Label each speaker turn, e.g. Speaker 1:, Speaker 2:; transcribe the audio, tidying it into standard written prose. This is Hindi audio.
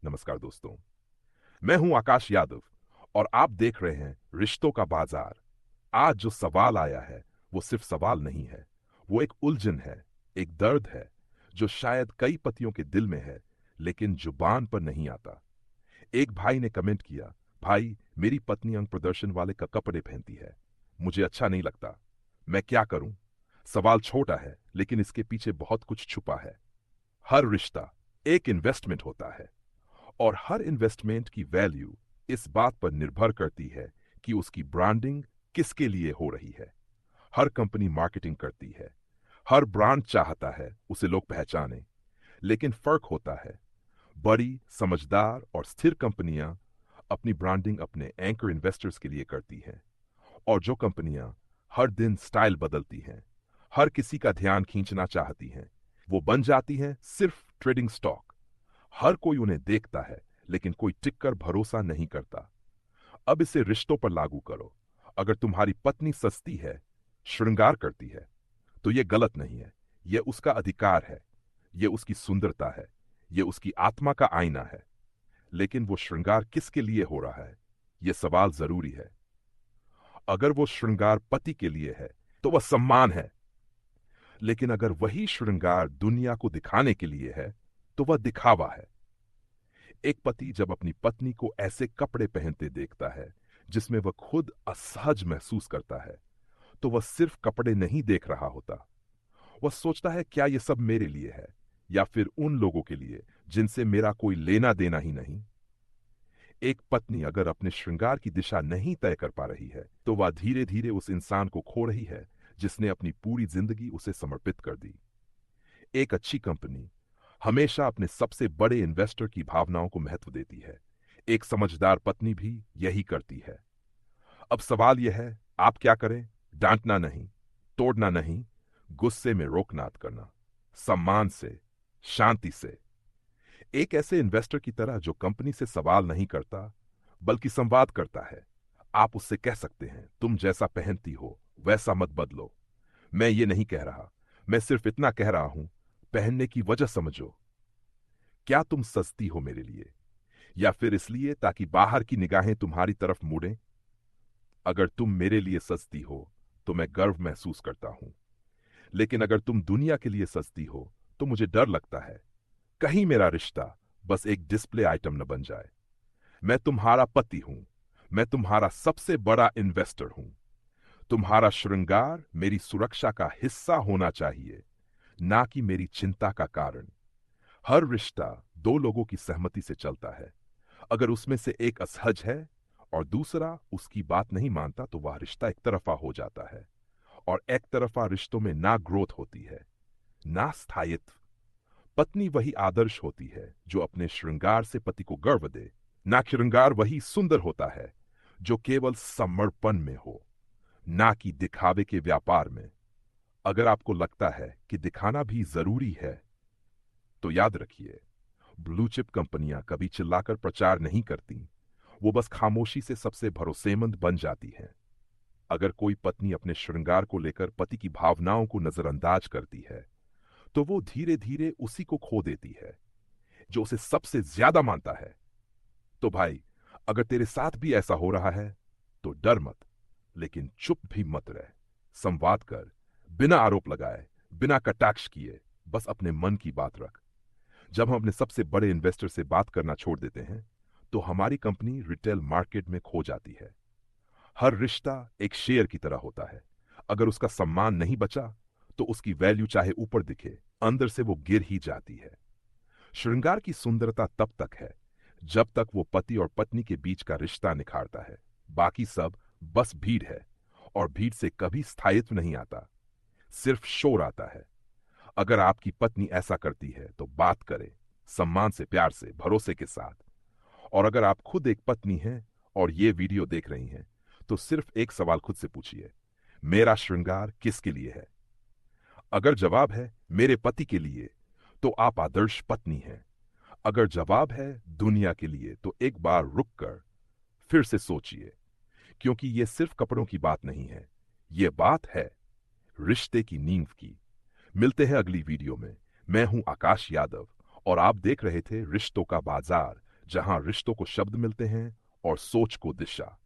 Speaker 1: नमस्कार दोस्तों, मैं हूं आकाश यादव और आप देख रहे हैं रिश्तों का बाजार। आज जो सवाल आया है वो सिर्फ सवाल नहीं है, वो एक उलझन है, एक दर्द है जो शायद कई पतियों के दिल में है लेकिन जुबान पर नहीं आता। एक भाई ने कमेंट किया, भाई मेरी पत्नी अंग प्रदर्शन वाले का कपड़े पहनती है, मुझे अच्छा नहीं लगता, मैं क्या करूं? सवाल छोटा है लेकिन इसके पीछे बहुत कुछ छुपा है। हर रिश्ता एक इन्वेस्टमेंट होता है और हर इन्वेस्टमेंट की वैल्यू इस बात पर निर्भर करती है कि उसकी ब्रांडिंग किसके लिए हो रही है। हर कंपनी मार्केटिंग करती है, हर ब्रांड चाहता है उसे लोग पहचाने, लेकिन फर्क होता है। बड़ी, समझदार और स्थिर कंपनियां अपनी ब्रांडिंग अपने एंकर इन्वेस्टर्स के लिए करती हैं, और जो कंपनियां हर दिन स्टाइल बदलती हैं, हर किसी का ध्यान खींचना चाहती हैं, वो बन जाती हैं सिर्फ ट्रेडिंग स्टॉक। हर कोई उन्हें देखता है लेकिन कोई टिककर भरोसा नहीं करता। अब इसे रिश्तों पर लागू करो। अगर तुम्हारी पत्नी सस्ती है, श्रृंगार करती है, तो यह गलत नहीं है, यह उसका अधिकार है, यह उसकी सुंदरता है, यह उसकी आत्मा का आईना है। लेकिन वो श्रृंगार किसके लिए हो रहा है, यह सवाल जरूरी है। अगर वो श्रृंगार पति के लिए है तो वह सम्मान है, लेकिन अगर वही श्रृंगार दुनिया को दिखाने के लिए है तो वह दिखावा है। एक पति जब अपनी पत्नी को ऐसे कपड़े पहनते देखता है जिसमें वह खुद असहज महसूस करता है, तो वह सिर्फ कपड़े नहीं देख रहा होता। वह सोचता है, क्या यह सब मेरे लिए है या फिर उन लोगों के लिए जिनसे मेरा कोई लेना देना ही नहीं। एक पत्नी अगर अपने श्रृंगार की दिशा नहीं तय कर पा रही है तो वह धीरे धीरे उस इंसान को खो रही है जिसने अपनी पूरी जिंदगी उसे समर्पित कर दी। एक अच्छी कंपनी हमेशा अपने सबसे बड़े इन्वेस्टर की भावनाओं को महत्व देती है। एक समझदार पत्नी भी यही करती है। अब सवाल यह है, आप क्या करें? डांटना नहीं, तोड़ना नहीं, गुस्से में रोकनात करना, सम्मान से, शांति से। एक ऐसे इन्वेस्टर की तरह जो कंपनी से सवाल नहीं करता बल्कि संवाद करता है। आप उससे कह सकते हैं, तुम जैसा पहनती हो वैसा मत बदलो। मैं ये नहीं कह रहा, मैं सिर्फ इतना कह रहा हूं, पहनने की वजह समझो। क्या तुम सस्ती हो मेरे लिए, या फिर इसलिए ताकि बाहर की निगाहें तुम्हारी तरफ मुड़ें? अगर तुम मेरे लिए सस्ती हो तो मैं गर्व महसूस करता हूं, लेकिन अगर तुम दुनिया के लिए सस्ती हो तो मुझे डर लगता है, कहीं मेरा रिश्ता बस एक डिस्प्ले आइटम न बन जाए। मैं तुम्हारा पति हूं, मैं तुम्हारा सबसे बड़ा इन्वेस्टर हूं। तुम्हारा श्रृंगार मेरी सुरक्षा का हिस्सा होना चाहिए, ना कि मेरी चिंता का कारण। हर रिश्ता दो लोगों की सहमति से चलता है। अगर उसमें से एक असहज है और दूसरा उसकी बात नहीं मानता तो वह रिश्ता एक तरफा हो जाता है, और एक तरफा रिश्तों में ना ग्रोथ होती है, ना स्थायित्व। पत्नी वही आदर्श होती है जो अपने श्रृंगार से पति को गर्व दे, ना श्रृंगार वही सुंदर होता है जो केवल समर्पण में हो, ना कि दिखावे के व्यापार में। अगर आपको लगता है कि दिखाना भी जरूरी है तो याद रखिए, ब्लू चिप कंपनियां कभी चिल्लाकर प्रचार नहीं करती, वो बस खामोशी से सबसे भरोसेमंद बन जाती हैं। अगर कोई पत्नी अपने श्रृंगार को लेकर पति की भावनाओं को नजरअंदाज करती है तो वो धीरे धीरे उसी को खो देती है जो उसे सबसे ज्यादा मानता है। तो भाई, अगर तेरे साथ भी ऐसा हो रहा है तो डर मत, लेकिन चुप भी मत रह। संवाद कर, बिना आरोप लगाए, बिना कटाक्ष किए, बस अपने मन की बात रख। जब हम अपने सबसे बड़े इन्वेस्टर से बात करना छोड़ देते हैं तो हमारी कंपनी रिटेल मार्केट में खो जाती है। हर रिश्ता एक शेयर की तरह होता है। अगर उसका सम्मान नहीं बचा तो उसकी वैल्यू चाहे ऊपर दिखे, अंदर से वो गिर ही जाती है। श्रृंगार की सुंदरता तब तक है जब तक वो पति और पत्नी के बीच का रिश्ता निखारता है। बाकी सब बस भीड़ है, और भीड़ से कभी स्थायित्व नहीं आता, सिर्फ शोर आता है। अगर आपकी पत्नी ऐसा करती है तो बात करें, सम्मान से, प्यार से, भरोसे के साथ। और अगर आप खुद एक पत्नी हैं और ये वीडियो देख रही हैं तो सिर्फ एक सवाल खुद से पूछिए, मेरा श्रृंगार किसके लिए है? अगर जवाब है मेरे पति के लिए तो आप आदर्श पत्नी हैं। अगर जवाब है दुनिया के लिए तो एक बार रुक कर फिर से सोचिए, क्योंकि ये सिर्फ कपड़ों की बात नहीं है, ये बात है रिश्ते की नींव की। मिलते हैं अगली वीडियो में। मैं हूं आकाश यादव और आप देख रहे थे रिश्तों का बाजार, जहां रिश्तों को शब्द मिलते हैं और सोच को दिशा।